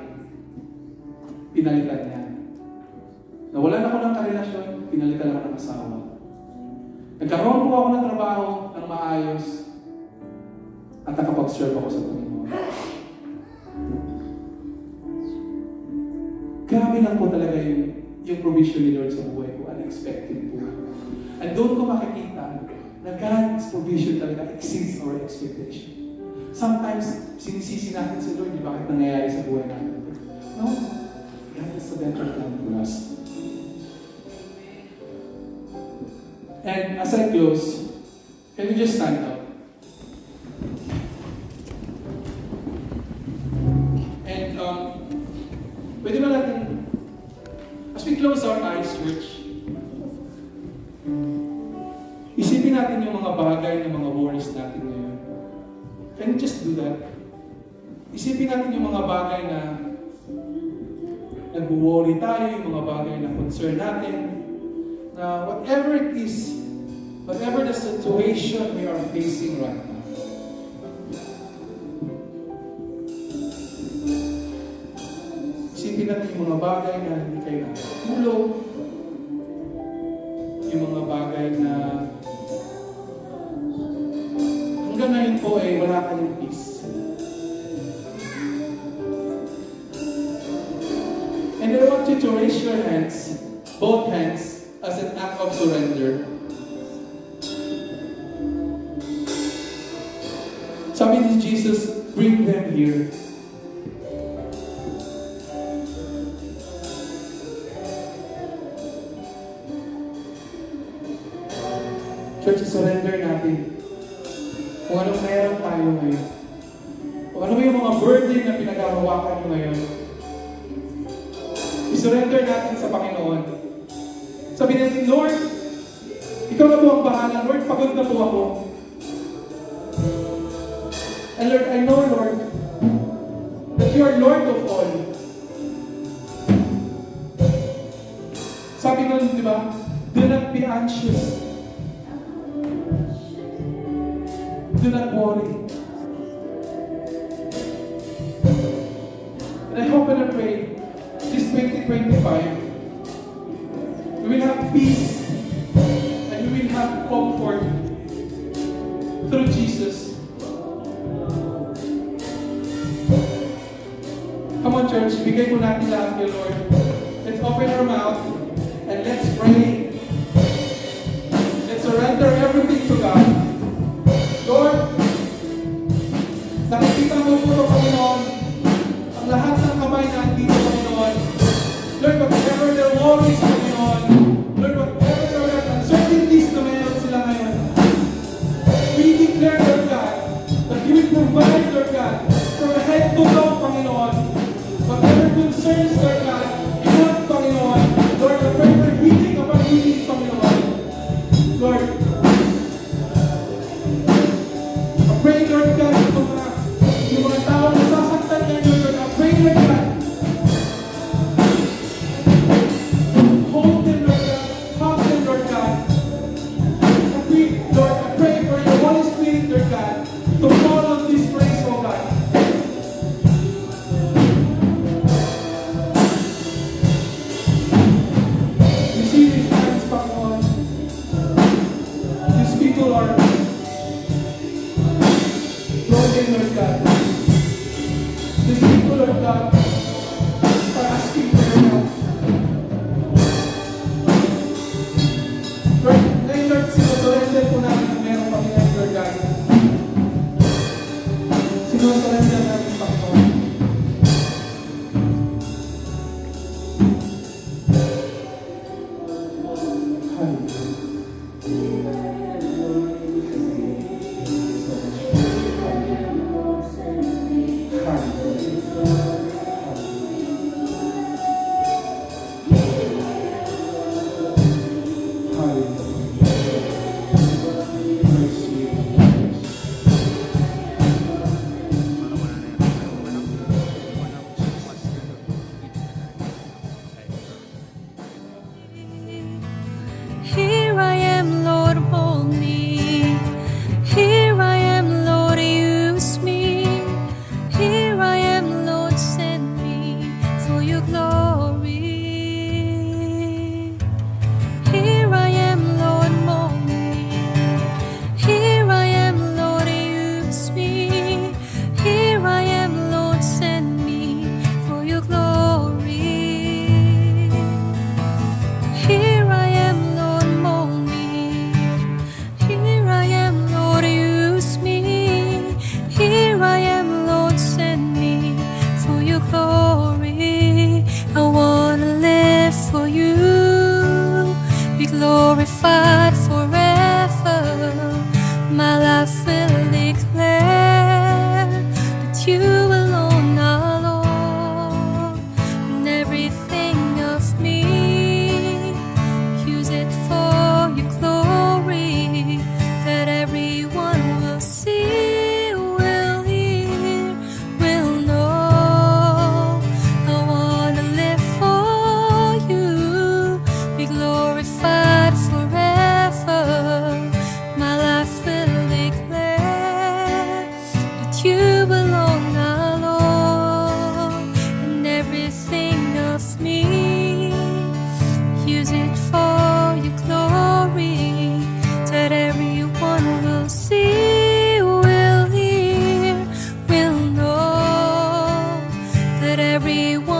pinalitan niya. Nawalan ako ng karelasyon, pinalitan ako ng asawa. Nagkaroon po ako ng trabaho ng maayos at nakapag-serve ako sa Panginoon. Grabe lang po talaga yung provision ni Lord sa buhay ko. Unexpected po. And doon ko makikita na God's provision talaga exceeds our expectation. Sometimes, sinisisi natin si Lord, di bakit nangyayari sa buhay natin? No. God has a better plan for us. And as I close, can you just stand up? And pwede ba natin, as we close our eyes, church, isipin natin yung mga bagay, yung mga worries natin ngayon. Can you just do that? Isipin natin yung mga bagay na nag-worry tayo, yung mga bagay na concern natin, na whatever it is, whatever the situation we are facing right now, isipin natin yung mga bagay na hindi kayo nakatulog, yung mga bagay na hanggang ngayon po ay wala kayong peace. And I want you to raise your hands, both hands, as an act of surrender. Sabi ni Jesus, bring them here. Church, surrender natin. Kung anong meron tayo ngayon. Kung ano yung mga burden na pinag-ahawakan nyo ngayon. I-surrender natin sa Panginoon. Sabi natin, Lord, ikaw na po ang bahala. Lord, pagod na po ako. And Lord, I know, Lord, that you are Lord of all. Sabi nun, di ba? Do not be anxious. Do not worry. And I hope and I pray, this 2025, we will have peace and we will have comfort through Jesus. Come on, church, bigay po natin lahat kay Lord. Let's open our mouth and let's pray. Let's surrender everything to God. Lord, nakikita mo po ito, Panginoon, ang lahat ng kamay na andito, Panginoon. Lord, whatever their worries, Panginoon, Lord, whatever their uncertainties na meron sila ngayon, we declare, Lord God, that you will provide, Lord God, from head to toe, Panginoon. Whatever concerns, Lord God, you want, Panginoon, Lord, I pray for healing upon healing, Panginoon. Lord, I pray, Lord God, yung mga tao na sasaktan ngayon, Lord, I pray, Lord God, hold them, Lord God, help them, Lord God. I pray, Lord, I pray for your Holy Spirit, Lord God, to fall on this place, oh God. God, for asking for your help. Lord, ngayon Lord, sinusurrender po namin kung meron kami ng Lord God. Sinusurrender namin, Panginoon. Here I am, Lord, mold me. Here I am, Lord, use me. Here I am, Lord, send me for your glory. Here I am, Lord, mold me. Here I am, Lord, use me. Here I am, Lord, send me for your glory. Here I am, Lord, mold me. Here I am, Lord, use me. Here I am, Lord, send me for your glory. I wanna live for you, be glorified forever. My life will declare that you alone are Lord, and everything of me, use it for your glory, that everyone will see, will hear, will know. I wanna live for you, be glorified forever. My life will declare that you alone are Lord, and everything of me, use it for your glory, that everyone will see, will hear, will know, that everyone